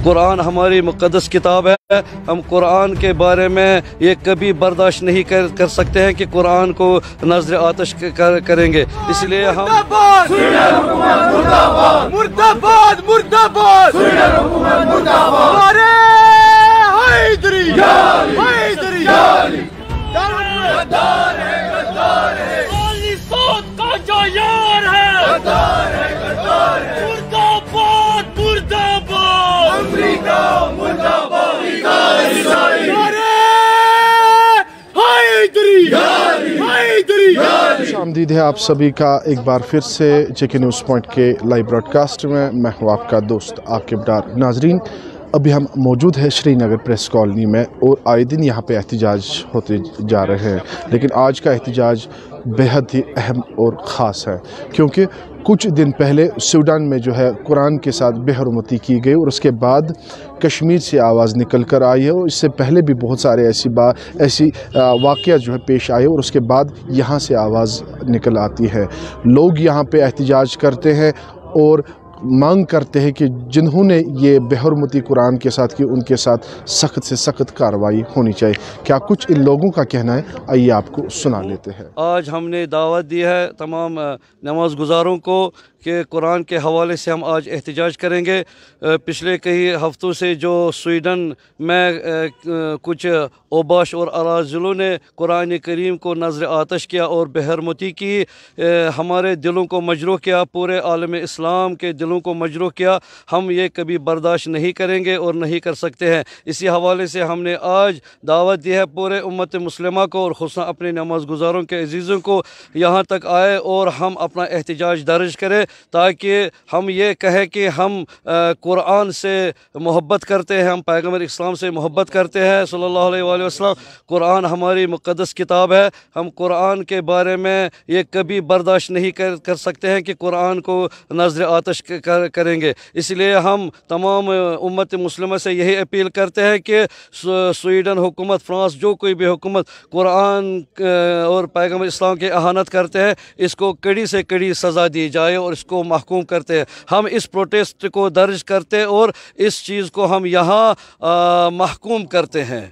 कुरान हमारी मुक़द्दस किताब है। हम कुरान के बारे में ये कभी बर्दाश्त नहीं कर सकते हैं कि कुरान को नजर आतिश करेंगे। इसलिए हम मुर्दाबाद मुर्दाबाद आमदीद है आप सभी का एक बार फिर से जेके न्यूज़ पॉइंट के लाइव ब्रॉडकास्ट में। मैं हूँ आपका दोस्त आकिब डार। नाजरीन, अभी हम मौजूद हैं श्रीनगर प्रेस कॉलोनी में और आए दिन यहाँ पे एहतजाज होते जा रहे हैं, लेकिन आज का एहतजाज बेहद ही अहम और ख़ास है क्योंकि कुछ दिन पहले सूडान में जो है कुरान के साथ बेहरमती की गई और उसके बाद कश्मीर से आवाज़ निकल कर आई है और इससे पहले भी बहुत सारे ऐसी वाक़या जो है पेश आए और उसके बाद यहाँ से आवाज़ निकल आती है। लोग यहाँ पे एहतजाज करते हैं और मांग करते हैं कि जिन्होंने ये बेहरमती कुरान के साथ की उनके साथ सख्त से सख्त कार्रवाई होनी चाहिए। क्या कुछ इन लोगों का कहना है, आइए आपको सुना लेते हैं। आज हमने दावत दी है तमाम नमाज गुजारों को कि कुरान के हवाले से हम आज एहतजाज करेंगे। पिछले कई हफ्तों से जो स्वीडन में कुछ ओबाश और अराज़िलों ने कुरान करीम को नज़र आतिश किया और बेहरमती की, हमारे दिलों को मजरूह किया, पूरे आलम इस्लाम के दिलों को मजरूह किया। हम ये कभी बर्दाश्त नहीं करेंगे और नहीं कर सकते हैं। इसी हवाले से हमने आज दावत दी है पूरे उम्मत मुस्लिमा को और खुसूसन अपने नमाज गुजारों के अजीज़ों को यहाँ तक आए और हम अपना एहतजाज दर्ज करें ताकि हम ये कहें कि हम कुरान से मोहब्बत करते हैं, हम पैगम्बर इस्लाम से मोहब्बत करते हैं सल्लल्लाहु अलैहि वसल्लम। कुरान हमारी मुक़द्दस किताब है। हम कुरान के बारे में ये कभी बर्दाश्त नहीं कर सकते हैं कि कुरान को नजर आतिश करेंगे। इसलिए हम तमाम उम्मत मुस्लिमा से यही अपील करते हैं कि स्वीडन हुकूमत, फ्रांस, जो कोई भी हुकूमत कुरान और पैगम्बर इस्लाम की अहानत करते हैं, इसको कड़ी से कड़ी सज़ा दी जाए और इसको महकूम करते हैं। हम इस प्रोटेस्ट को दर्ज करते और इस चीज़ को हम यहाँ महकूम करते हैं।